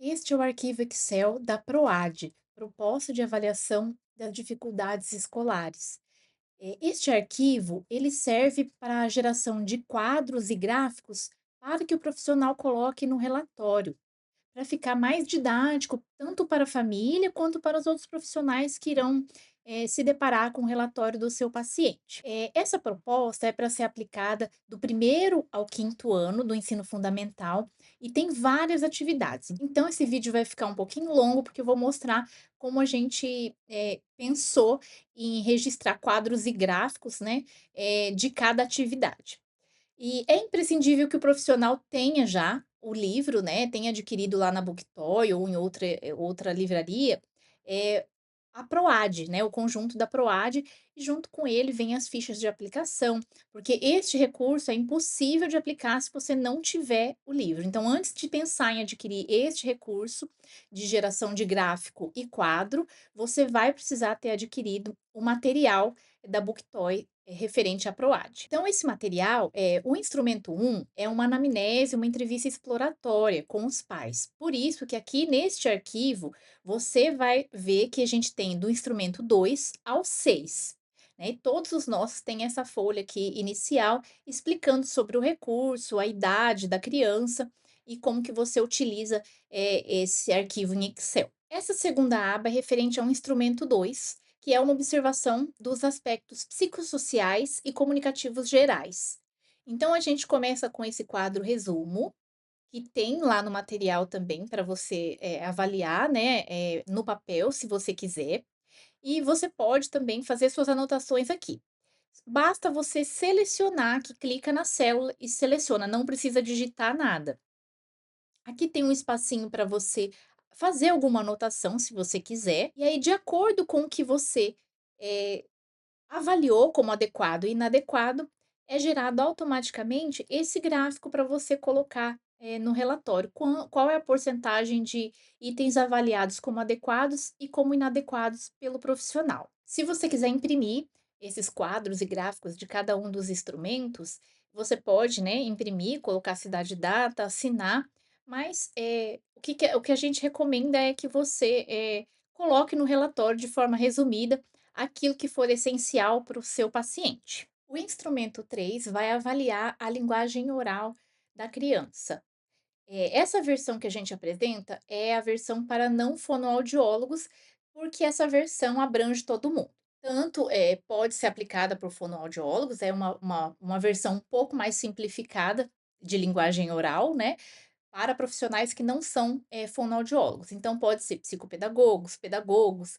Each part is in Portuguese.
Este é o arquivo Excel da PROAD, Proposta de Avaliação das Dificuldades Escolares. Este arquivo, ele serve para a geração de quadros e gráficos para que o profissional coloque no relatório, para ficar mais didático, tanto para a família quanto para os outros profissionais que irão, se deparar com o relatório do seu paciente. Essa proposta é para ser aplicada do primeiro ao quinto ano do ensino fundamental e tem várias atividades. Então esse vídeo vai ficar um pouquinho longo, porque eu vou mostrar como a gente, pensou em registrar quadros e gráficos, né, de cada atividade. E é imprescindível que o profissional tenha já o livro, né, tenha adquirido lá na Booktoy ou em outra livraria, eh, a PROAD, né, o conjunto da PROAD, e junto com ele vem as fichas de aplicação, porque este recurso é impossível de aplicar se você não tiver o livro. Então, antes de pensar em adquirir este recurso de geração de gráfico e quadro, você vai precisar ter adquirido o material da Booktoy referente à PROAD. Então, esse material, o instrumento um é uma anamnese, uma entrevista exploratória com os pais. Por isso que aqui neste arquivo, você vai ver que a gente tem do instrumento 2 ao 6, né, e todos os nossos têm essa folha aqui inicial, explicando sobre o recurso, a idade da criança e como que você utiliza, esse arquivo em Excel. Essa segunda aba é referente ao instrumento 2, que é uma observação dos aspectos psicossociais e comunicativos gerais. Então, a gente começa com esse quadro resumo, que tem lá no material também para você, avaliar, né, no papel, se você quiser, e você pode também fazer suas anotações aqui. Basta você selecionar, que clica na célula e seleciona, não precisa digitar nada. Aqui tem um espacinho para você fazer alguma anotação, se você quiser, e aí, de acordo com o que você, eh, avaliou como adequado e inadequado, é gerado automaticamente esse gráfico para você colocar, no relatório, qual é a porcentagem de itens avaliados como adequados e como inadequados pelo profissional. Se você quiser imprimir esses quadros e gráficos de cada um dos instrumentos, você pode, né, imprimir, colocar cidade e data, assinar, mas, o que a gente recomenda é que você, coloque no relatório de forma resumida aquilo que for essencial para o seu paciente. O instrumento 3 vai avaliar a linguagem oral da criança. Essa versão que a gente apresenta é a versão para não fonoaudiólogos, porque essa versão abrange todo mundo. Tanto pode ser aplicada por fonoaudiólogos, é uma versão um pouco mais simplificada de linguagem oral, né? Para profissionais que não são, fonoaudiólogos. Então pode ser psicopedagogos, pedagogos,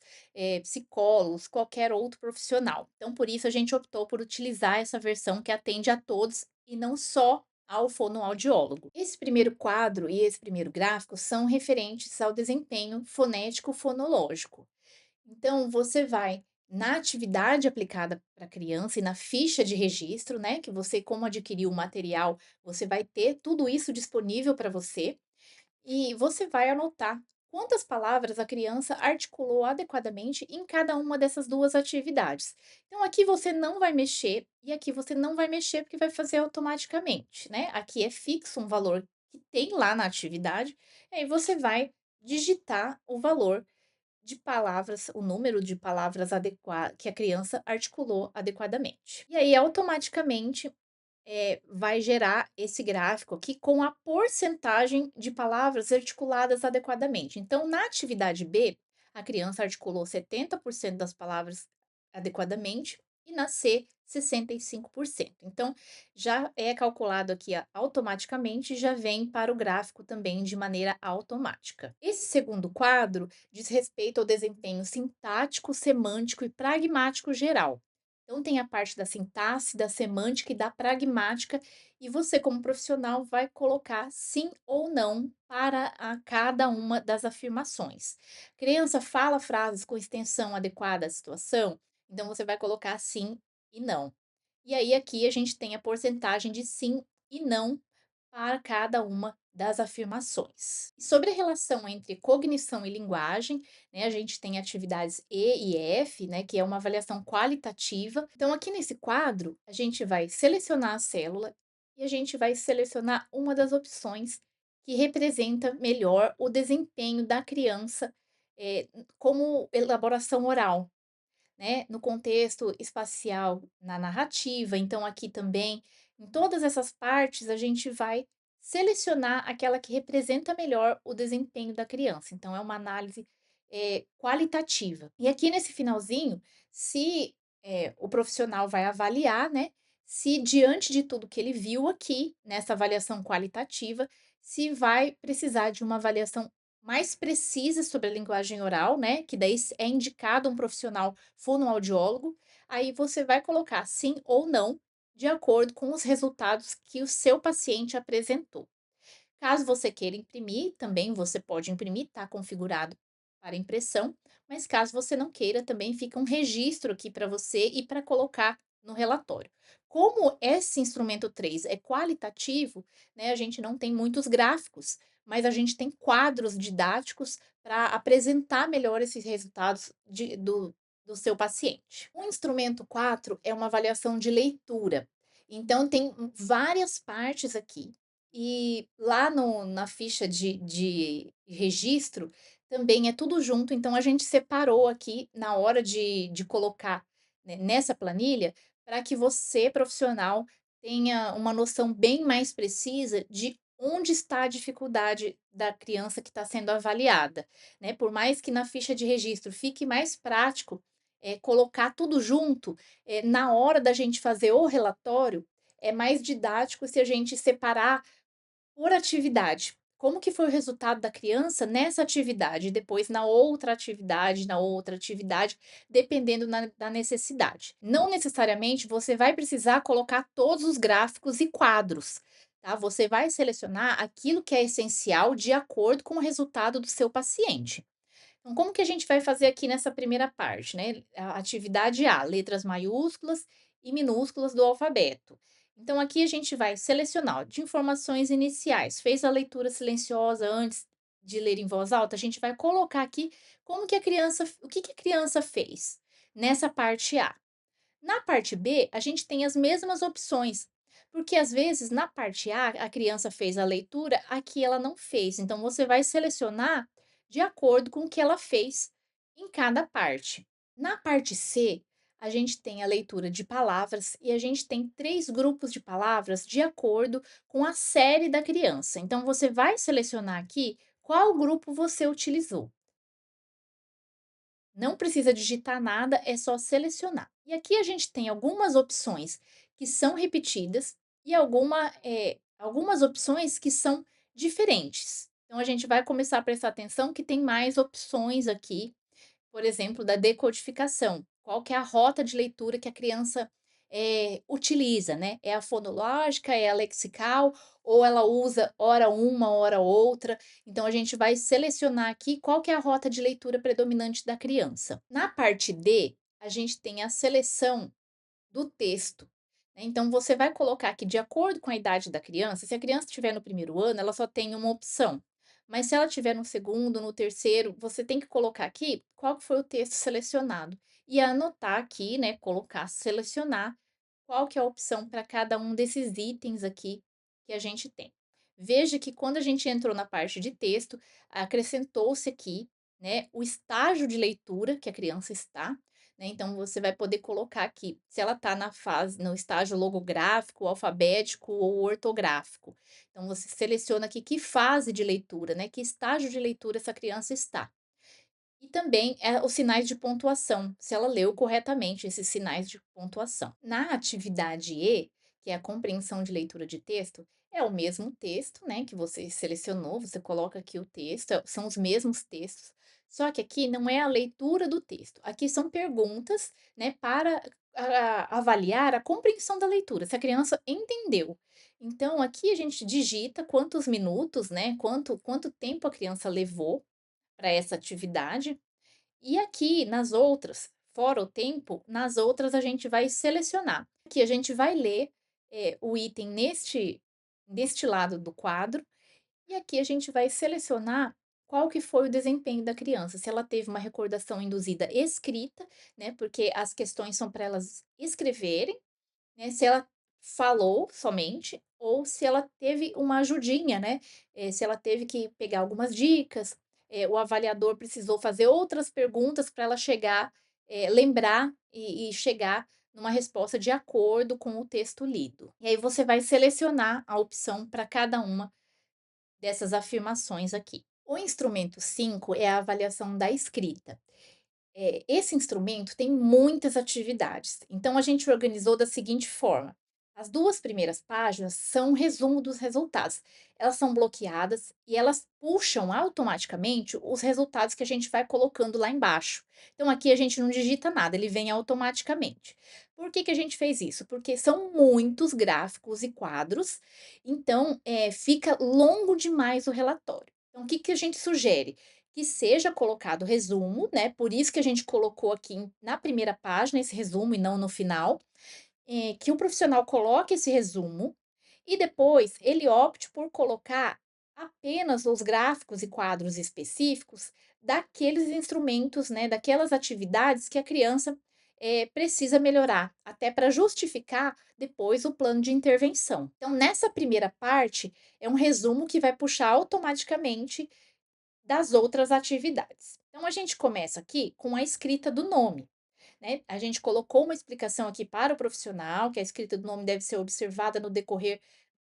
psicólogos, qualquer outro profissional. Então por isso a gente optou por utilizar essa versão que atende a todos e não só ao fonoaudiólogo. Esse primeiro quadro e esse primeiro gráfico são referentes ao desempenho fonético fonológico. Então, você vai na atividade aplicada para a criança e na ficha de registro, né, que você, como adquiriu o material, você vai ter tudo isso disponível para você, e você vai anotar quantas palavras a criança articulou adequadamente em cada uma dessas duas atividades. Então, aqui você não vai mexer e aqui você não vai mexer porque vai fazer automaticamente, né? Aqui é fixo um valor que tem lá na atividade, e aí você vai digitar o valor de palavras, o número de palavras que a criança articulou adequadamente. E aí, automaticamente, vai gerar esse gráfico aqui com a porcentagem de palavras articuladas adequadamente. Então, na atividade B, a criança articulou 70% das palavras adequadamente e na C, 65%. Então, já é calculado aqui automaticamente, já vem para o gráfico também de maneira automática. Esse segundo quadro diz respeito ao desempenho sintático, semântico e pragmático geral. Então, tem a parte da sintaxe, da semântica e da pragmática, e você, como profissional, vai colocar sim ou não para cada uma das afirmações. Criança fala frases com extensão adequada à situação, então você vai colocar sim e não. E aí, aqui a gente tem a porcentagem de sim e não para cada uma das afirmações. E sobre a relação entre cognição e linguagem, né, a gente tem atividades E e F, né, que é uma avaliação qualitativa. Então, aqui nesse quadro, a gente vai selecionar a célula e a gente vai selecionar uma das opções que representa melhor o desempenho da criança, como elaboração oral, né, no contexto espacial, na narrativa. Então, aqui também, em todas essas partes, a gente vai selecionar aquela que representa melhor o desempenho da criança. Então, é uma análise, qualitativa. E aqui nesse finalzinho, se o profissional vai avaliar, né, se diante de tudo que ele viu aqui, nessa avaliação qualitativa, se vai precisar de uma avaliação mais precisa sobre a linguagem oral, né, que daí é indicado um profissional fonoaudiólogo, aí você vai colocar sim ou não, de acordo com os resultados que o seu paciente apresentou. Caso você queira imprimir, também você pode imprimir, está configurado para impressão, mas caso você não queira, também fica um registro aqui para você e para colocar no relatório. Como esse instrumento 3 é qualitativo, né, a gente não tem muitos gráficos, mas a gente tem quadros didáticos para apresentar melhor esses resultados do seu paciente. O instrumento 4 é uma avaliação de leitura. Então, tem várias partes aqui e lá no na ficha de registro, também é tudo junto, então a gente separou aqui na hora de colocar, né, nessa planilha, para que você, profissional, tenha uma noção bem mais precisa de onde está a dificuldade da criança que está sendo avaliada, né. Por mais que na ficha de registro fique mais prático, colocar tudo junto, na hora da gente fazer o relatório, é mais didático se a gente separar por atividade. Como que foi o resultado da criança nessa atividade, depois na outra atividade, dependendo da necessidade. Não necessariamente você vai precisar colocar todos os gráficos e quadros, tá? Você vai selecionar aquilo que é essencial de acordo com o resultado do seu paciente. Então, como que a gente vai fazer aqui nessa primeira parte, né? A atividade A, letras maiúsculas e minúsculas do alfabeto. Então, aqui a gente vai selecionar ó, de informações iniciais. Fez a leitura silenciosa antes de ler em voz alta? A gente vai colocar aqui como que a criança, o que que a criança fez nessa parte A. Na parte B, a gente tem as mesmas opções, porque às vezes na parte A, a criança fez a leitura, aqui ela não fez. Então você vai selecionar de acordo com o que ela fez em cada parte. Na parte C, a gente tem a leitura de palavras e a gente tem três grupos de palavras de acordo com a série da criança. Então você vai selecionar aqui qual grupo você utilizou. Não precisa digitar nada, é só selecionar. E aqui a gente tem algumas opções que são repetidas e algumas opções que são diferentes. Então a gente vai começar a prestar atenção que tem mais opções aqui, por exemplo, da decodificação. Qual que é a rota de leitura que a criança, utiliza, né? É a fonológica, é a lexical ou ela usa ora uma, ora outra? Então a gente vai selecionar aqui qual que é a rota de leitura predominante da criança. Na parte D, a gente tem a seleção do texto, né, então você vai colocar que de acordo com a idade da criança, se a criança estiver no primeiro ano, ela só tem uma opção, mas se ela estiver no segundo, no terceiro, você tem que colocar aqui qual que foi o texto selecionado e anotar aqui, né, colocar, selecionar qual que é a opção para cada um desses itens aqui que a gente tem. Veja que quando a gente entrou na parte de texto, acrescentou-se aqui, né, o estágio de leitura que a criança está, né, então você vai poder colocar aqui se ela está na fase no estágio logográfico, alfabético ou ortográfico. Então você seleciona aqui que fase de leitura, né, que estágio de leitura essa criança está. E também, os sinais de pontuação, se ela leu corretamente esses sinais de pontuação. Na atividade E, que é a compreensão de leitura de texto, é o mesmo texto, né, que você selecionou, você coloca aqui o texto, são os mesmos textos, só que aqui não é a leitura do texto, aqui são perguntas, né, para avaliar a compreensão da leitura, se a criança entendeu. Então aqui a gente digita quantos minutos, né, quanto tempo a criança levou para essa atividade. E aqui nas outras, fora o tempo, nas outras a gente vai selecionar. Aqui a gente vai ler o item neste lado do quadro, e aqui a gente vai selecionar qual que foi o desempenho da criança, se ela teve uma recordação induzida escrita, né? Porque as questões são para elas escreverem, né? Se ela falou somente ou se ela teve uma ajudinha, né, se ela teve que pegar algumas dicas, o avaliador precisou fazer outras perguntas para ela chegar, lembrar e chegar numa resposta de acordo com o texto lido. E aí você vai selecionar a opção para cada uma dessas afirmações aqui. O instrumento 5 é a avaliação da escrita. Esse instrumento tem muitas atividades, então a gente organizou da seguinte forma: as 2 primeiras páginas são um resumo dos resultados. Elas são bloqueadas e elas puxam automaticamente os resultados que a gente vai colocando lá embaixo. Então aqui a gente não digita nada, ele vem automaticamente. Por que que a gente fez isso? Porque são muitos gráficos e quadros, então, fica longo demais o relatório. Então o que que a gente sugere? Que seja colocado resumo, né, por isso que a gente colocou aqui na primeira página esse resumo e não no final, que o profissional coloque esse resumo e depois ele opte por colocar apenas os gráficos e quadros específicos daqueles instrumentos, né, daquelas atividades que a criança, precisa melhorar, até para justificar depois o plano de intervenção. Então nessa primeira parte, é um resumo que vai puxar automaticamente das outras atividades. Então a gente começa aqui com a escrita do nome, né? A gente colocou uma explicação aqui para o profissional, que a escrita do nome deve ser observada no decorrer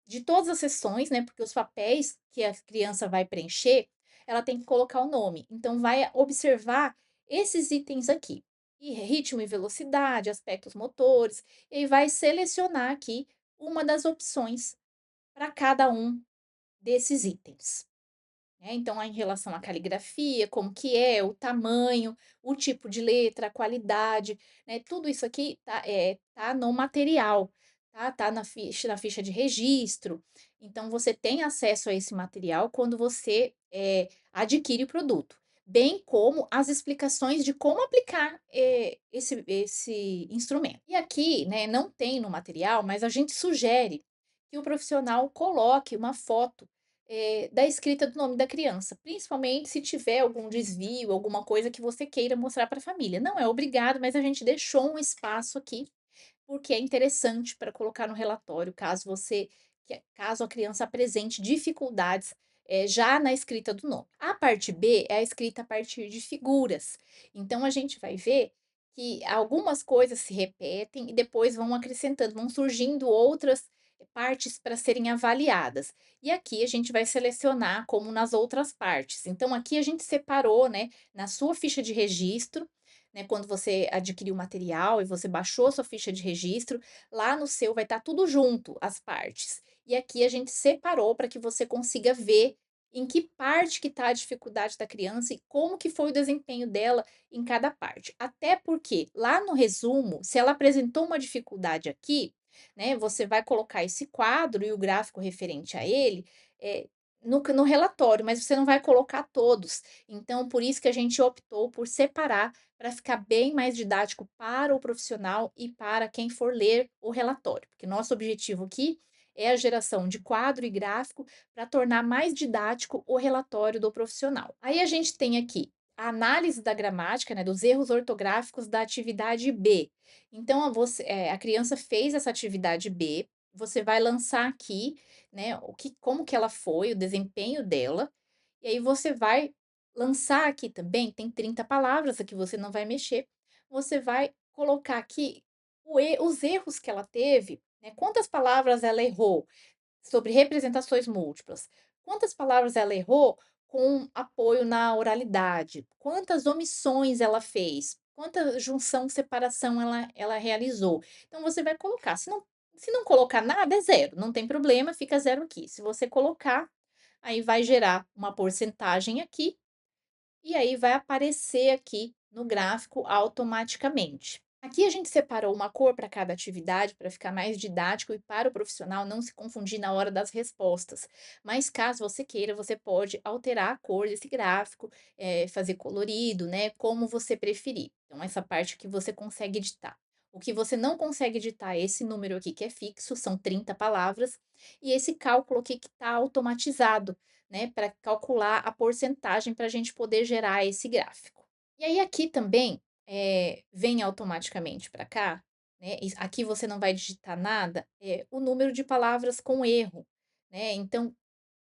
de todas as sessões, né? Porque os papéis que a criança vai preencher, ela tem que colocar o nome. Então vai observar esses itens aqui. E ritmo e velocidade, aspectos motores, e aí vai selecionar aqui uma das opções para cada um desses itens. Então, em relação à caligrafia, como que é, o tamanho, o tipo de letra, a qualidade, né, tudo isso aqui tá no material, tá, tá na ficha de registro. Então, você tem acesso a esse material quando você, adquire o produto, bem como as explicações de como aplicar, esse instrumento. E aqui, né, não tem no material, mas a gente sugere que o profissional coloque uma foto da escrita do nome da criança, principalmente se tiver algum desvio, alguma coisa que você queira mostrar para a família. Não é obrigado, mas a gente deixou um espaço aqui, porque é interessante para colocar no relatório, caso a criança apresente dificuldades, já na escrita do nome. A parte B é a escrita a partir de figuras. Então a gente vai ver que algumas coisas se repetem e depois vão acrescentando, vão surgindo outras partes para serem avaliadas. E aqui a gente vai selecionar como nas outras partes. Então aqui a gente separou, né, na sua ficha de registro, né, quando você adquiriu o material e você baixou a sua ficha de registro, lá no seu vai estar tudo junto, as partes. E aqui a gente separou para que você consiga ver em que parte que está a dificuldade da criança e como que foi o desempenho dela em cada parte. Até porque lá no resumo, se ela apresentou uma dificuldade aqui, né, você vai colocar esse quadro e o gráfico referente a ele, no relatório, mas você não vai colocar todos. Então, por isso que a gente optou por separar para ficar bem mais didático para o profissional e para quem for ler o relatório, porque nosso objetivo aqui é a geração de quadro e gráfico para tornar mais didático o relatório do profissional. Aí a gente tem aqui a análise da gramática, né, dos erros ortográficos da atividade B. Então, a criança fez essa atividade B, você vai lançar aqui, né, como que ela foi, o desempenho dela, e aí você vai lançar aqui também, tem 30 palavras, aqui você não vai mexer, você vai colocar aqui os erros que ela teve, né, quantas palavras ela errou sobre representações múltiplas, quantas palavras ela errou com apoio na oralidade, quantas omissões ela fez, quanta junção, separação ela realizou. Então você vai colocar, se não colocar nada é zero, não tem problema, fica zero aqui. Se você colocar, aí vai gerar uma porcentagem aqui e aí vai aparecer aqui no gráfico automaticamente. Aqui a gente separou uma cor para cada atividade para ficar mais didático e para o profissional não se confundir na hora das respostas. Mas caso você queira, você pode alterar a cor desse gráfico, fazer colorido, né? Como você preferir. Então, essa parte que você consegue editar. O que você não consegue editar é esse número aqui que é fixo, são 30 palavras, e esse cálculo aqui que está automatizado, né, para calcular a porcentagem para a gente poder gerar esse gráfico. E aí aqui também, vem automaticamente para cá né, aqui você não vai digitar nada, o número de palavras com erro, né. Então,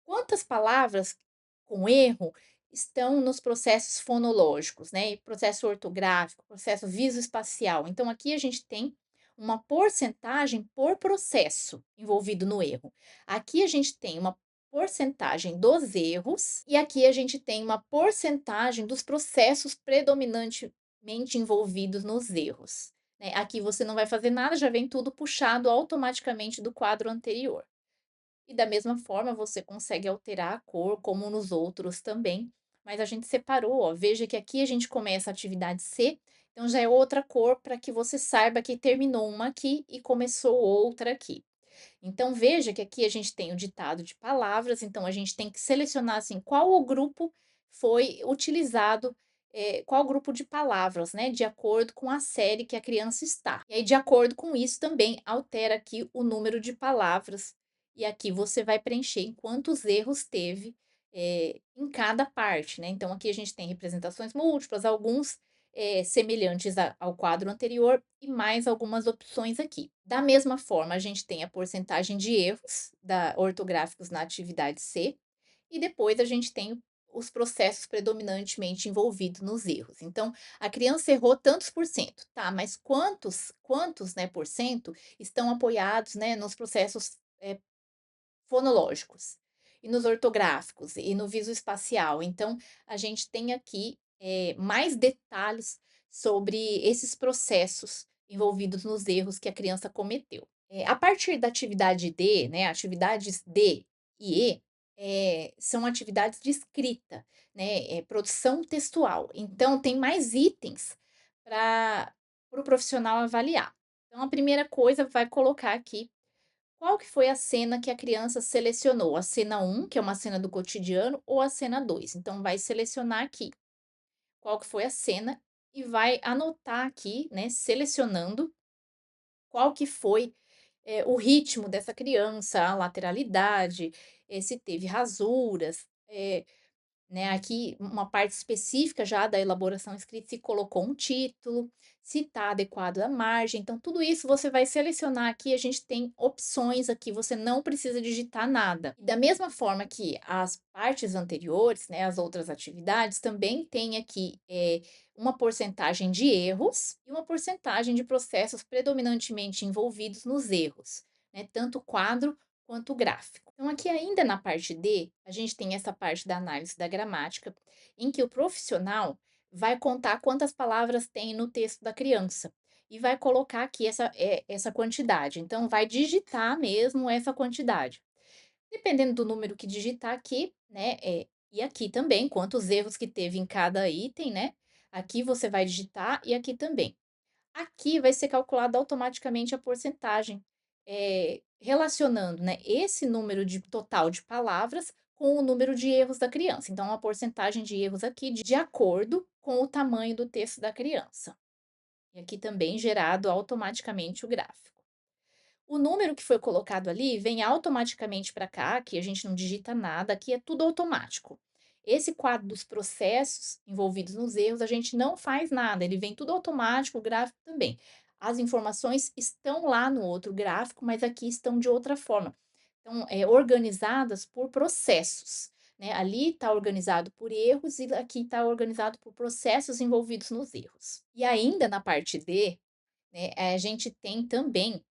quantas palavras com erro estão nos processos fonológicos, né, e processo ortográfico, processo visoespacial. Então aqui a gente tem uma porcentagem por processo envolvido no erro. Aqui a gente tem uma porcentagem dos erros e aqui a gente tem uma porcentagem dos processos predominantemente envolvidos nos erros, né. Aqui você não vai fazer nada, já vem tudo puxado automaticamente do quadro anterior. E da mesma forma você consegue alterar a cor, como nos outros também, mas a gente separou, ó, veja que aqui a gente começa a atividade C, então já é outra cor para que você saiba que terminou uma aqui e começou outra aqui. Então veja que aqui a gente tem o ditado de palavras, então a gente tem que selecionar, assim, qual o grupo foi utilizado, qual grupo de palavras, né, de acordo com a série que a criança está. E aí de acordo com isso também altera aqui o número de palavras, e aqui você vai preencher em quantos erros teve, em cada parte, né. Então aqui a gente tem representações múltiplas, alguns semelhantes ao quadro anterior e mais algumas opções aqui. Da mesma forma, a gente tem a porcentagem de erros ortográficos na atividade C, e depois a gente tem os processos predominantemente envolvidos nos erros. Então, a criança errou tantos por cento, tá? Mas quantos, né, por cento estão apoiados, né, nos processos fonológicos, e nos ortográficos, e no visoespacial. Então, a gente tem aqui, mais detalhes sobre esses processos envolvidos nos erros que a criança cometeu. A partir da atividade D, né, atividades D e E, são atividades de escrita, né, produção textual. Então, tem mais itens para o profissional avaliar. Então, a primeira coisa vai colocar aqui qual que foi a cena que a criança selecionou? A cena um, que é uma cena do cotidiano, ou a cena 2? Então vai selecionar aqui qual que foi a cena e vai anotar aqui, né, selecionando qual que foi, o ritmo dessa criança, a lateralidade, se teve rasuras, né, aqui uma parte específica já da elaboração escrita, se colocou um título, se está adequado à margem, então tudo isso você vai selecionar aqui, a gente tem opções aqui, você não precisa digitar nada. E da mesma forma que as partes anteriores, né, as outras atividades, também tem aqui, uma porcentagem de erros e uma porcentagem de processos predominantemente envolvidos nos erros, né, tanto quadro quanto gráfico. Então, aqui ainda na parte D, a gente tem essa parte da análise da gramática, em que o profissional vai contar quantas palavras tem no texto da criança e vai colocar aqui essa quantidade. Então, vai digitar mesmo essa quantidade. Dependendo do número que digitar aqui, né? E aqui também, quantos erros que teve em cada item, né? Aqui você vai digitar e aqui também. Aqui vai ser calculada automaticamente a porcentagem, relacionando, né, esse número de total de palavras com o número de erros da criança. Então, a porcentagem de erros aqui de acordo com o tamanho do texto da criança. E aqui também gerado automaticamente o gráfico. O número que foi colocado ali vem automaticamente para cá, aqui a gente não digita nada, aqui é tudo automático. Esse quadro dos processos envolvidos nos erros, a gente não faz nada, ele vem tudo automático, o gráfico também. As informações estão lá no outro gráfico, mas aqui estão de outra forma. Então, organizadas por processos, né? Ali está organizado por erros e aqui está organizado por processos envolvidos nos erros. E ainda na parte D, né, a gente tem também,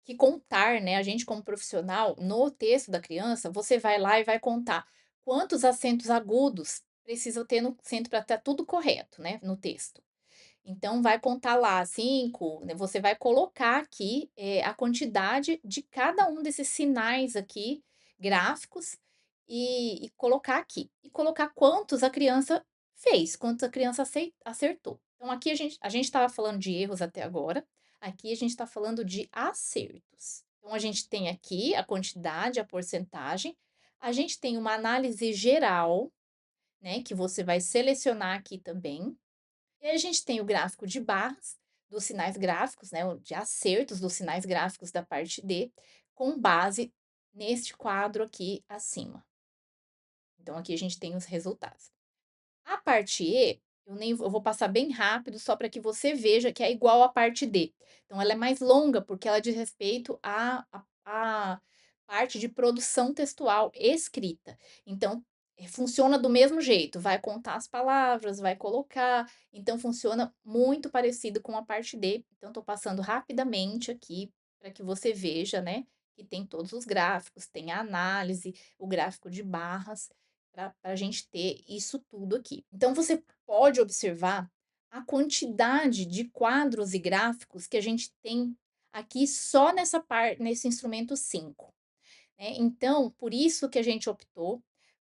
que contar, né, a gente como profissional, no texto da criança, você vai lá e vai contar quantos acentos agudos precisam ter no acento para estar tudo correto, né, no texto. Então vai contar lá 5, né, você vai colocar aqui, a quantidade de cada um desses sinais aqui, gráficos, e colocar aqui. E colocar quantos a criança fez, quantos a criança acertou. Então aqui a gente estava falando de erros até agora, aqui a gente está falando de acertos. Então a gente tem aqui a quantidade, a porcentagem, a gente tem uma análise geral, né, que você vai selecionar aqui também, e aí a gente tem o gráfico de barras dos sinais gráficos, né, o de acertos dos sinais gráficos da parte D, com base neste quadro aqui acima. Então aqui a gente tem os resultados. A parte E, eu vou passar bem rápido só para que você veja que é igual à parte D. Então ela é mais longa, porque ela diz respeito à parte de produção textual escrita. Então, funciona do mesmo jeito, vai contar as palavras, vai colocar, então funciona muito parecido com a parte D. Então estou passando rapidamente aqui para que você veja, né, que tem todos os gráficos, tem a análise, o gráfico de barras, para a gente ter isso tudo aqui. Então você pode observar a quantidade de quadros e gráficos que a gente tem aqui só nesse instrumento 5, né. Então, por isso que a gente optou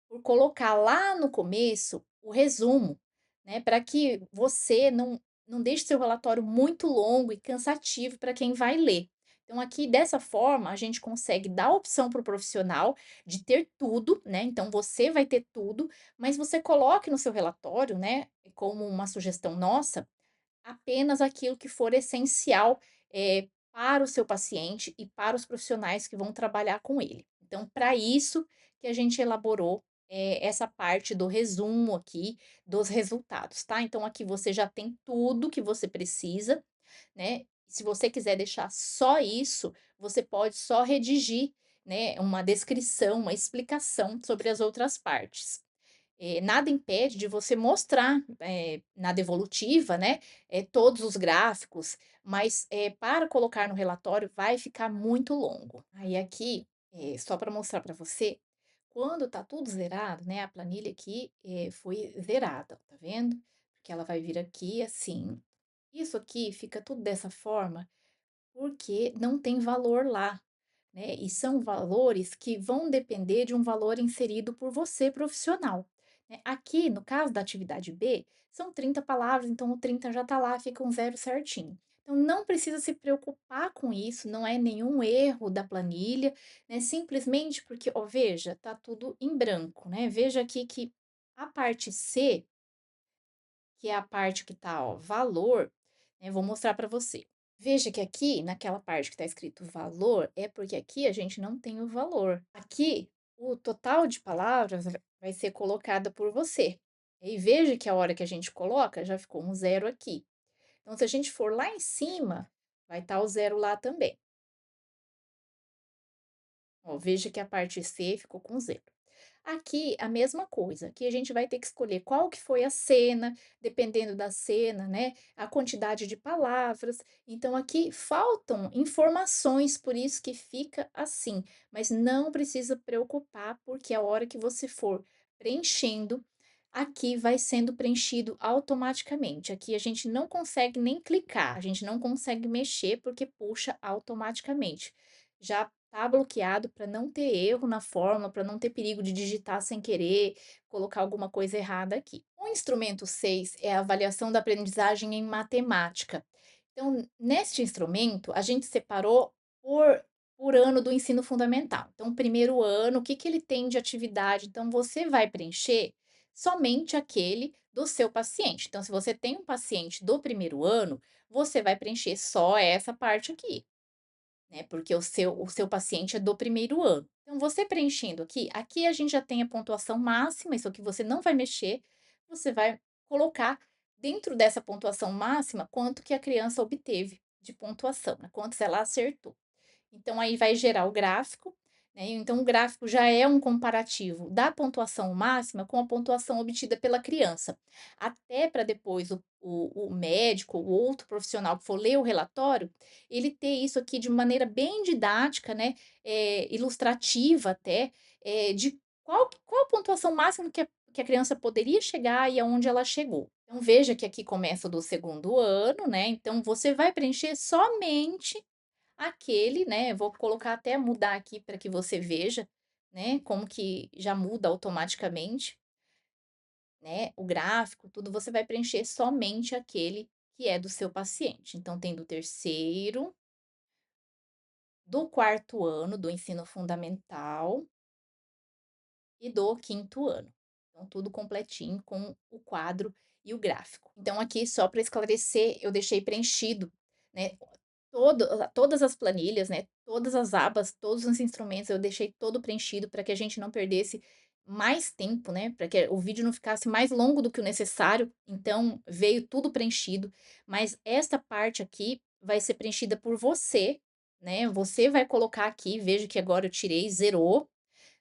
por colocar lá no começo o resumo, né, para que você não deixe seu relatório muito longo e cansativo para quem vai ler. Então aqui, dessa forma, a gente consegue dar a opção para o profissional de ter tudo, né, então você vai ter tudo, mas você coloque no seu relatório, né, como uma sugestão nossa, apenas aquilo que for essencial, para o seu paciente e para os profissionais que vão trabalhar com ele. Então, para isso que a gente elaborou, essa parte do resumo aqui dos resultados, tá. Então aqui você já tem tudo que você precisa, né. Se você quiser deixar só isso, você pode só redigir, né, uma descrição, uma explicação sobre as outras partes. Nada impede de você mostrar, na devolutiva, né, todos os gráficos, mas, para colocar no relatório vai ficar muito longo. Aí aqui, só para mostrar para você, quando tá tudo zerado, né, a planilha aqui, foi zerada, tá vendo? Porque ela vai vir aqui assim. Isso aqui fica tudo dessa forma porque não tem valor lá, né, e são valores que vão depender de um valor inserido por você profissional, né. Aqui, no caso da atividade B, são 30 palavras, então o 30 já está lá, fica um zero certinho. Então não precisa se preocupar com isso, não é nenhum erro da planilha, né, simplesmente porque, ó, veja, tá tudo em branco, né. Veja aqui que a parte C, que é a parte que tá, ó, valor, né, vou mostrar para você. Veja que aqui, naquela parte que está escrito valor, é porque aqui a gente não tem o valor. Aqui, o total de palavras vai ser colocada por você. E veja que a hora que a gente coloca, já ficou um zero aqui. Então, se a gente for lá em cima, vai estar o zero lá também. Ó, veja que a parte C ficou com zero. Aqui, a mesma coisa, aqui a gente vai ter que escolher qual que foi a cena, dependendo da cena, né, a quantidade de palavras. Então aqui faltam informações, por isso que fica assim, mas não precisa preocupar, porque a hora que você for preenchendo, aqui vai sendo preenchido automaticamente. Aqui a gente não consegue nem clicar, a gente não consegue mexer, porque puxa automaticamente. Já tá bloqueado para não ter erro na fórmula, para não ter perigo de digitar sem querer, colocar alguma coisa errada aqui. O instrumento 6 é a avaliação da aprendizagem em matemática. Então, neste instrumento, a gente separou por, por ano do ensino fundamental. Então, primeiro ano, o que que ele tem de atividade? Então, você vai preencher somente aquele do seu paciente. Então, se você tem um paciente do primeiro ano, você vai preencher só essa parte aqui, né, porque o seu paciente é do primeiro ano. Então você preenchendo aqui, aqui a gente já tem a pontuação máxima, isso aqui você não vai mexer, você vai colocar dentro dessa pontuação máxima quanto que a criança obteve de pontuação, né, quantos ela acertou. Então aí vai gerar o gráfico, né, então o gráfico já é um comparativo da pontuação máxima com a pontuação obtida pela criança, até para depois o médico ou outro profissional que for ler o relatório, ele ter isso aqui de maneira bem didática, né, ilustrativa até, de qual a pontuação máxima que a criança poderia chegar e aonde ela chegou. Então veja que aqui começa do segundo ano, né, então você vai preencher somente aquele, né, vou colocar até mudar aqui para que você veja, né, como que já muda automaticamente, né, o gráfico, tudo, você vai preencher somente aquele que é do seu paciente. Então tem do terceiro, do quarto ano do ensino fundamental e do quinto ano. Então tudo completinho com o quadro e o gráfico. Então aqui só para esclarecer, eu deixei preenchido, né, todas as planilhas, né, todas as abas, todos os instrumentos, eu deixei todo preenchido para que a gente não perdesse mais tempo, né, para que o vídeo não ficasse mais longo do que o necessário, então veio tudo preenchido, mas esta parte aqui vai ser preenchida por você, né, você vai colocar aqui, veja que agora eu tirei, zerou,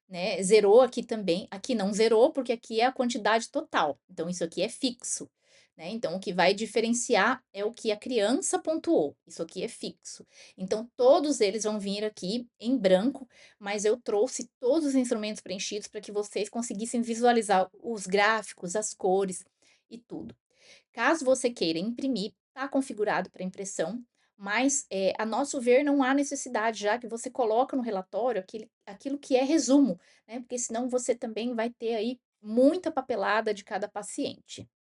né, zerou aqui também, aqui não zerou, porque aqui é a quantidade total, então isso aqui é fixo, né, então o que vai diferenciar é o que a criança pontuou, isso aqui é fixo. Então todos eles vão vir aqui em branco, mas eu trouxe todos os instrumentos preenchidos para que vocês conseguissem visualizar os gráficos, as cores e tudo. Caso você queira imprimir, está configurado para impressão, mas, a nosso ver, não há necessidade, já que você coloca no relatório aquilo que é resumo, né, porque senão você também vai ter aí muita papelada de cada paciente.